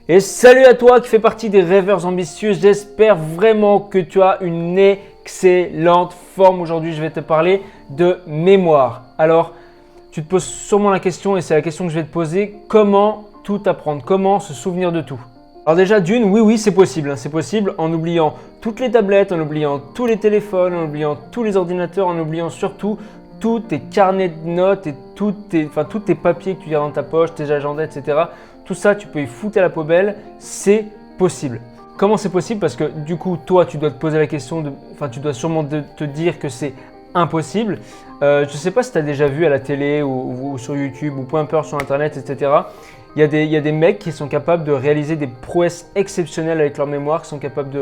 Et salut à toi qui fais partie des rêveurs ambitieux, j'espère vraiment que tu as une excellente forme. Aujourd'hui, je vais te parler de mémoire. Alors, tu te poses sûrement la question et c'est la question que je vais te poser, comment tout apprendre, comment se souvenir de tout? Alors déjà d'une, oui c'est possible, c'est possible en oubliant toutes les tablettes, en oubliant tous les téléphones, en oubliant tous les ordinateurs, en oubliant surtout tous tes carnets de notes et tous tes papiers que tu gardes dans ta poche, tes agendas, etc. Tout ça, tu peux y foutre à la poubelle, c'est possible. Comment c'est possible? Parce que du coup, toi, tu dois te poser la question, tu dois sûrement te dire que c'est impossible. Je ne sais pas si tu as déjà vu à la télé ou sur YouTube ou peu importe sur Internet, etc. Il y a des mecs qui sont capables de réaliser des prouesses exceptionnelles avec leur mémoire, qui sont capables de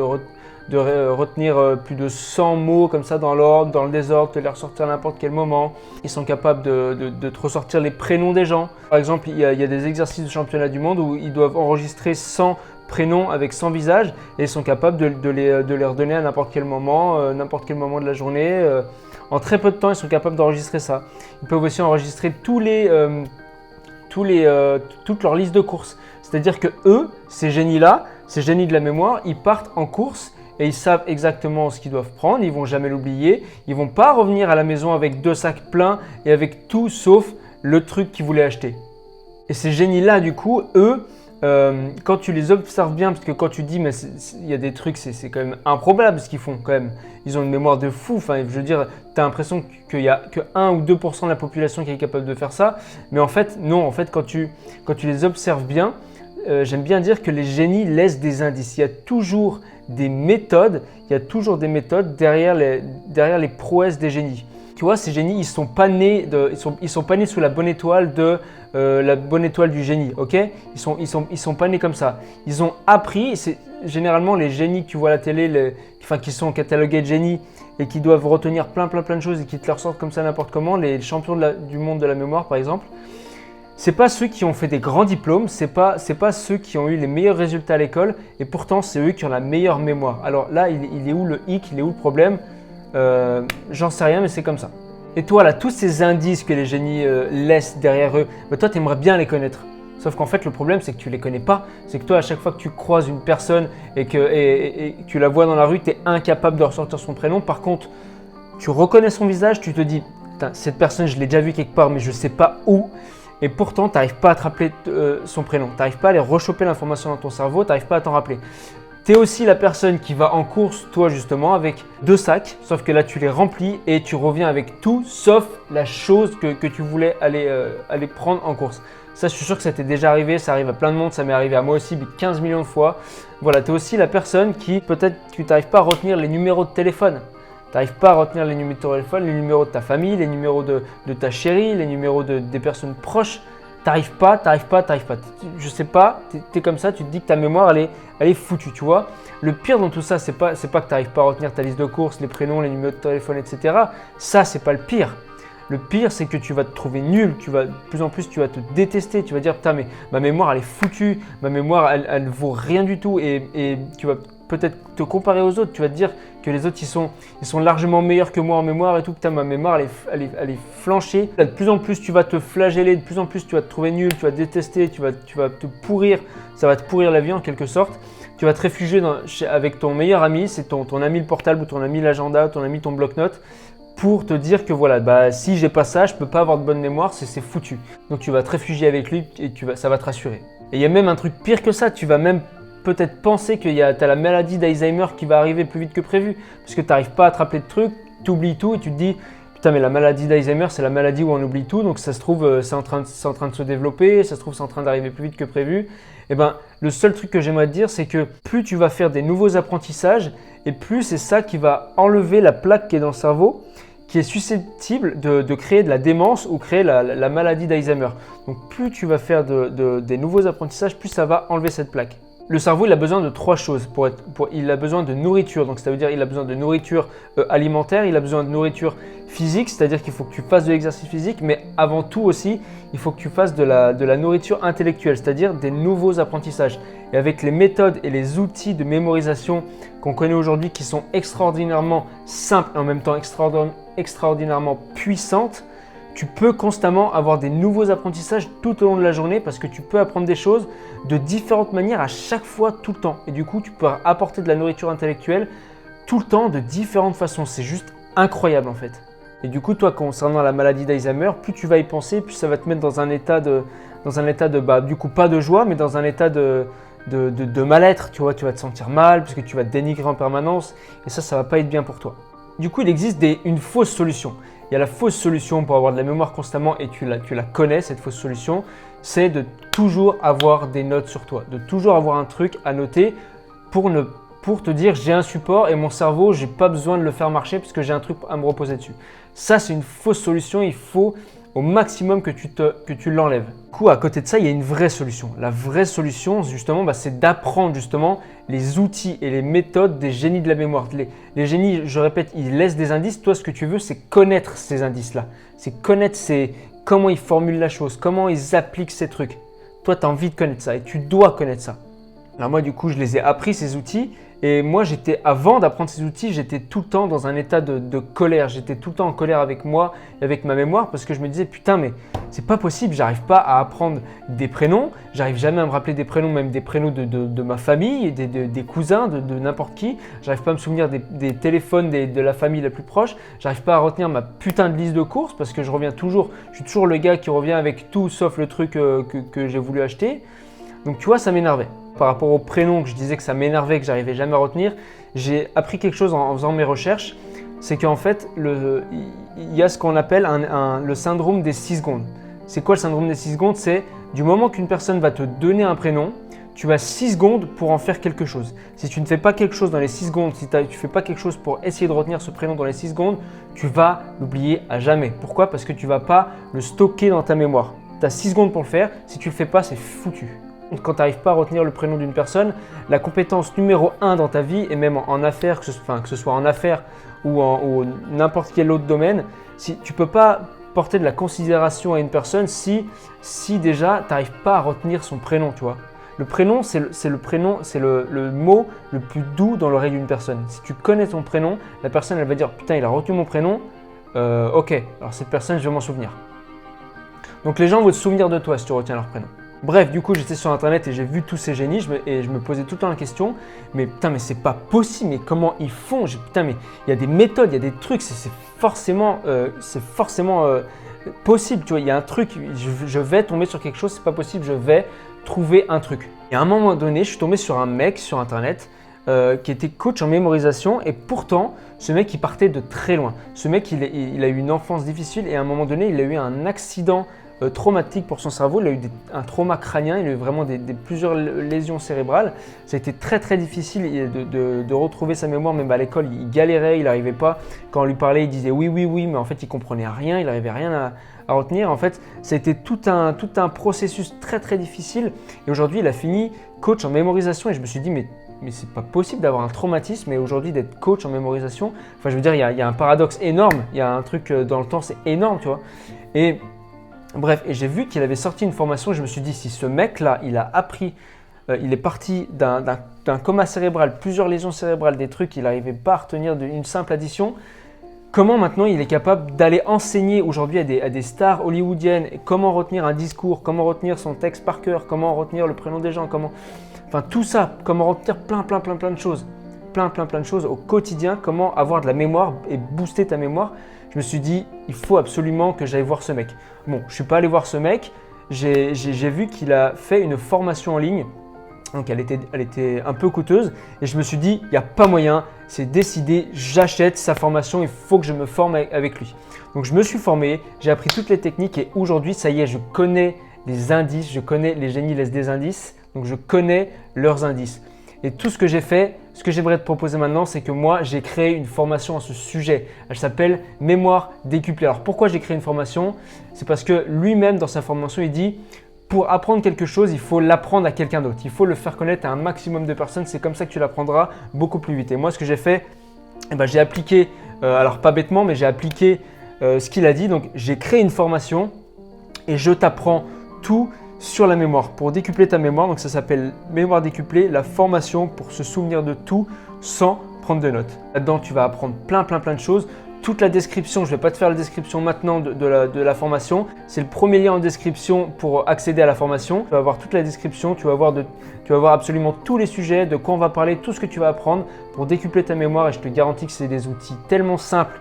retenir plus de 100 mots comme ça dans l'ordre, dans le désordre, de les ressortir à n'importe quel moment. Ils sont capables de te ressortir les prénoms des gens. Par exemple, il y a des exercices de championnat du monde où ils doivent enregistrer 100 prénoms avec 100 visages et ils sont capables de les redonner à n'importe quel moment de la journée. En très peu de temps, ils sont capables d'enregistrer ça. Ils peuvent aussi enregistrer toute leur liste de courses. C'est-à-dire que eux, ces génies-là, ces génies de la mémoire, ils partent en course et ils savent exactement ce qu'ils doivent prendre, ils ne vont jamais l'oublier. Ils ne vont pas revenir à la maison avec 2 sacs pleins et avec tout sauf le truc qu'ils voulaient acheter. Et ces génies-là, du coup, eux, quand tu les observes bien, parce que quand tu dis, mais il y a des trucs, c'est quand même improbable ce qu'ils font quand même. Ils ont une mémoire de fou. Enfin, je veux dire, tu as l'impression qu'il n'y a que 1 ou 2% de la population qui est capable de faire ça. Mais en fait, non. En fait, quand tu les observes bien, j'aime bien dire que les génies laissent des indices. Il y a toujours des méthodes derrière les prouesses des génies. Tu vois, ces génies, ils sont pas nés sous la bonne étoile du génie, ok? Ils sont pas nés comme ça. Ils ont appris. C'est généralement les génies que tu vois à la télé, qui sont catalogués de génies et qui doivent retenir plein de choses et qui te les ressortent comme ça n'importe comment. Les champions du monde de la mémoire, par exemple. C'est pas ceux qui ont fait des grands diplômes, c'est pas ceux qui ont eu les meilleurs résultats à l'école et pourtant c'est eux qui ont la meilleure mémoire. Alors là, il est où le hic, il est où le problème? J'en sais rien, mais c'est comme ça. Et toi, là, tous ces indices que les génies laissent derrière eux, toi, tu aimerais bien les connaître. Sauf qu'en fait, le problème, c'est que tu ne les connais pas. C'est que toi, à chaque fois que tu croises une personne et que tu la vois dans la rue, tu es incapable de ressortir son prénom. Par contre, tu reconnais son visage, tu te dis, cette personne, je l'ai déjà vue quelque part, mais je ne sais pas où. Et pourtant, tu n'arrives pas à te rappeler son prénom. Tu n'arrives pas à aller rechoper l'information dans ton cerveau, tu n'arrives pas à t'en rappeler. Tu es aussi la personne qui va en course, toi justement, avec 2 sacs, sauf que là tu les remplis et tu reviens avec tout, sauf la chose que tu voulais aller prendre en course. Ça, je suis sûr que ça t'est déjà arrivé, ça arrive à plein de monde, ça m'est arrivé à moi aussi 15 millions de fois. Voilà, tu es aussi la personne qui, peut-être que tu n'arrives pas à retenir les numéros de téléphone. Tu n'arrives pas à retenir les numéros de téléphone, les numéros de ta famille, les numéros de ta chérie, les numéros des personnes proches. T'arrives pas. Je sais pas, tu es comme ça, tu te dis que ta mémoire, elle est foutue, tu vois. Le pire dans tout ça, c'est pas que tu n'arrives pas à retenir ta liste de courses, les prénoms, les numéros de téléphone, etc. Ça, c'est pas le pire. Le pire, c'est que tu vas te trouver nul, de plus en plus, tu vas te détester. Tu vas dire, putain, mais ma mémoire, elle est foutue, ma mémoire, elle ne vaut rien du tout. Et tu vas peut-être te comparer aux autres. Tu vas te dire que les autres, ils sont largement meilleurs que moi en mémoire et tout. Putain, ma mémoire, elle est flanchée. Là, de plus en plus, tu vas te flageller, de plus en plus, tu vas te trouver nul, tu vas te détester, tu vas te pourrir. Ça va te pourrir la vie en quelque sorte. Tu vas te réfugier avec ton meilleur ami, c'est ton ami le portable ou ton ami l'agenda, ton ami ton bloc-notes, pour te dire que voilà, si j'ai pas ça, je peux pas avoir de bonne mémoire, c'est foutu. Donc tu vas te réfugier avec lui et ça va te rassurer. Et il y a même un truc pire que ça, tu vas même peut-être penser que tu as la maladie d'Alzheimer qui va arriver plus vite que prévu, parce que tu n'arrives pas à te rappeler de trucs, tu oublies tout et tu te dis putain, mais la maladie d'Alzheimer, c'est la maladie où on oublie tout, donc ça se trouve, c'est en train de se développer, ça se trouve, c'est en train d'arriver plus vite que prévu. Et ben, le seul truc que j'aimerais te dire, c'est que plus tu vas faire des nouveaux apprentissages, et plus c'est ça qui va enlever la plaque qui est dans le cerveau, qui est susceptible de créer de la démence ou créer la maladie d'Alzheimer. Donc plus tu vas faire des nouveaux apprentissages, plus ça va enlever cette plaque. Le cerveau, il a besoin de 3 choses. Il a besoin de nourriture, donc ça veut dire il a besoin de nourriture alimentaire, il a besoin de nourriture physique, c'est-à-dire qu'il faut que tu fasses de l'exercice physique, mais avant tout aussi, il faut que tu fasses de la nourriture intellectuelle, c'est-à-dire des nouveaux apprentissages. Et avec les méthodes et les outils de mémorisation qu'on connaît aujourd'hui, qui sont extraordinairement simples et en même temps extraordinairement puissantes, tu peux constamment avoir des nouveaux apprentissages tout au long de la journée parce que tu peux apprendre des choses de différentes manières à chaque fois, tout le temps. Et du coup, tu peux apporter de la nourriture intellectuelle tout le temps de différentes façons. C'est juste incroyable en fait. Et du coup, toi, concernant la maladie d'Alzheimer, plus tu vas y penser, plus ça va te mettre dans un état de du coup, pas de joie, mais dans un état de mal-être. Tu vois, tu vas te sentir mal parce que tu vas te dénigrer en permanence et ça va pas être bien pour toi. Du coup, il existe une fausse solution. Il y a la fausse solution pour avoir de la mémoire constamment et tu la connais, cette fausse solution, c'est de toujours avoir des notes sur toi, de toujours avoir un truc à noter pour te dire j'ai un support et mon cerveau, j'ai pas besoin de le faire marcher parce que j'ai un truc à me reposer dessus. Ça, c'est une fausse solution, il faut au maximum que tu l'enlèves. Du coup, à côté de ça, il y a une vraie solution. La vraie solution, justement, c'est d'apprendre justement les outils et les méthodes des génies de la mémoire. Les génies, je répète, ils laissent des indices. Toi, ce que tu veux, c'est connaître ces indices-là. C'est connaître comment ils formulent la chose, comment ils appliquent ces trucs. Toi, tu as envie de connaître ça et tu dois connaître ça. Alors moi, du coup, je les ai appris, ces outils. Et moi, avant d'apprendre ces outils, j'étais tout le temps dans un état de colère. J'étais tout le temps en colère avec moi et avec ma mémoire parce que je me disais putain, mais c'est pas possible, j'arrive pas à apprendre des prénoms, j'arrive jamais à me rappeler des prénoms, même des prénoms de ma famille, des cousins, de n'importe qui. J'arrive pas à me souvenir des téléphones de la famille la plus proche. J'arrive pas à retenir ma putain de liste de courses parce que je suis toujours le gars qui revient avec tout sauf le truc que j'ai voulu acheter. Donc tu vois, ça m'énervait. Par rapport au prénom que je disais que ça m'énervait, que j'arrivais jamais à retenir, j'ai appris quelque chose en faisant mes recherches, c'est qu'en fait, il y a ce qu'on appelle le syndrome des 6 secondes. C'est quoi le syndrome des 6 secondes? C'est du moment qu'une personne va te donner un prénom, tu as 6 secondes pour en faire quelque chose. Si tu ne fais pas quelque chose dans les 6 secondes, si tu ne fais pas quelque chose pour essayer de retenir ce prénom dans les 6 secondes, tu vas l'oublier à jamais. Pourquoi? Parce que tu ne vas pas le stocker dans ta mémoire. Tu as 6 secondes pour le faire, si tu ne le fais pas, c'est foutu. Quand tu n'arrives pas à retenir le prénom d'une personne, la compétence numéro 1 dans ta vie, et même en affaires, que ce soit en affaires ou n'importe quel autre domaine, tu ne peux pas porter de la considération à une personne si déjà tu n'arrives pas à retenir son prénom, tu vois. Le prénom, c'est le mot le plus doux dans l'oreille d'une personne. Si tu connais ton prénom, la personne elle va dire putain, il a retenu mon prénom, ok, alors cette personne je vais m'en souvenir. Donc les gens vont se souvenir de toi si tu retiens leur prénom. Bref, du coup, j'étais sur internet et j'ai vu tous ces génies et je me posais tout le temps la question, mais putain, mais c'est pas possible, mais comment ils font? Putain, mais il y a des méthodes, il y a des trucs, c'est forcément possible, tu vois, il y a un truc, je vais tomber sur quelque chose, c'est pas possible, je vais trouver un truc. Et à un moment donné, je suis tombé sur un mec sur internet qui était coach en mémorisation et pourtant, ce mec, il partait de très loin. Ce mec, il a eu une enfance difficile et à un moment donné, il a eu un accident traumatique pour son cerveau, il a eu un trauma crânien, il a eu vraiment plusieurs lésions cérébrales. Ça a été très très difficile de retrouver sa mémoire, même à l'école, il galérait, il n'arrivait pas. Quand on lui parlait, il disait oui, mais en fait il comprenait rien, il n'arrivait rien à retenir. En fait, ça a été tout un processus très très difficile et aujourd'hui il a fini coach en mémorisation et je me suis dit mais c'est pas possible d'avoir un traumatisme et aujourd'hui d'être coach en mémorisation. Enfin je veux dire, il y a un paradoxe énorme, il y a un truc dans le temps, c'est énorme, tu vois. Et bref, et j'ai vu qu'il avait sorti une formation, je me suis dit si ce mec-là, il a appris, il est parti d'un coma cérébral, plusieurs lésions cérébrales, des trucs qu'il n'arrivait pas à retenir d'une simple addition, comment maintenant il est capable d'aller enseigner aujourd'hui à des stars hollywoodiennes comment retenir un discours, comment retenir son texte par cœur, comment retenir le prénom des gens, enfin tout ça, comment retenir plein de choses, plein de choses au quotidien, comment avoir de la mémoire et booster ta mémoire. Je me suis dit, il faut absolument que j'aille voir ce mec. Bon, je ne suis pas allé voir ce mec, j'ai vu qu'il a fait une formation en ligne, donc elle était un peu coûteuse et je me suis dit, il n'y a pas moyen, c'est décidé, j'achète sa formation, il faut que je me forme avec lui. Donc je me suis formé, j'ai appris toutes les techniques et aujourd'hui, ça y est, je connais les indices, je connais les génies laissent des indices, donc je connais leurs indices. Et tout ce que j'ai fait, ce que j'aimerais te proposer maintenant, c'est que moi, j'ai créé une formation à ce sujet. Elle s'appelle Mémoire décuplée. Alors pourquoi j'ai créé une formation? C'est parce que lui-même, dans sa formation, il dit pour apprendre quelque chose, il faut l'apprendre à quelqu'un d'autre. Il faut le faire connaître à un maximum de personnes. C'est comme ça que tu l'apprendras beaucoup plus vite. Et moi, ce que j'ai fait, j'ai appliqué, alors pas bêtement, mais j'ai appliqué ce qu'il a dit. Donc, j'ai créé une formation et je t'apprends tout sur la mémoire, pour décupler ta mémoire. Donc ça s'appelle Mémoire décuplée, la formation pour se souvenir de tout sans prendre de notes. Là-dedans, tu vas apprendre plein de choses, toute la description, je ne vais pas te faire la description maintenant de la formation. C'est le premier lien en description pour accéder à la formation. Tu vas voir toute la description, tu vas voir absolument tous les sujets, de quoi on va parler, tout ce que tu vas apprendre pour décupler ta mémoire. Et je te garantis que c'est des outils tellement simples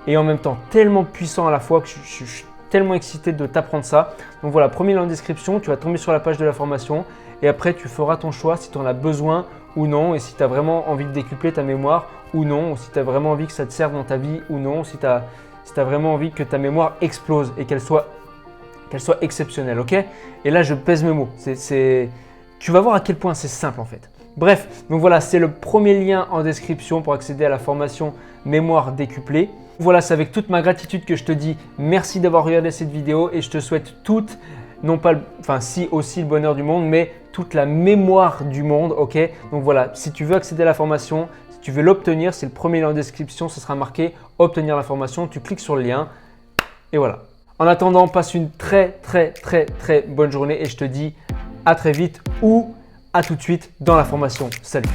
et en même temps tellement puissants à la fois que je suis tellement excité de t'apprendre ça. Donc voilà, premier lien en description, tu vas tomber sur la page de la formation et après tu feras ton choix si tu en as besoin ou non et si tu as vraiment envie de décupler ta mémoire ou non, ou si tu as vraiment envie que ça te serve dans ta vie ou non, si tu as vraiment envie que ta mémoire explose et qu'elle soit exceptionnelle, ok? Et là, je pèse mes mots. Tu vas voir à quel point c'est simple en fait. Bref, donc voilà, c'est le premier lien en description pour accéder à la formation mémoire décuplée. Voilà, c'est avec toute ma gratitude que je te dis merci d'avoir regardé cette vidéo et je te souhaite toute, non pas, si aussi le bonheur du monde, mais toute la mémoire du monde, ok? Donc voilà, si tu veux accéder à la formation, si tu veux l'obtenir, c'est le premier lien en description, ce sera marqué obtenir la formation, tu cliques sur le lien et voilà. En attendant, passe une très bonne journée et je te dis à très vite ou à tout de suite dans la formation. Salut!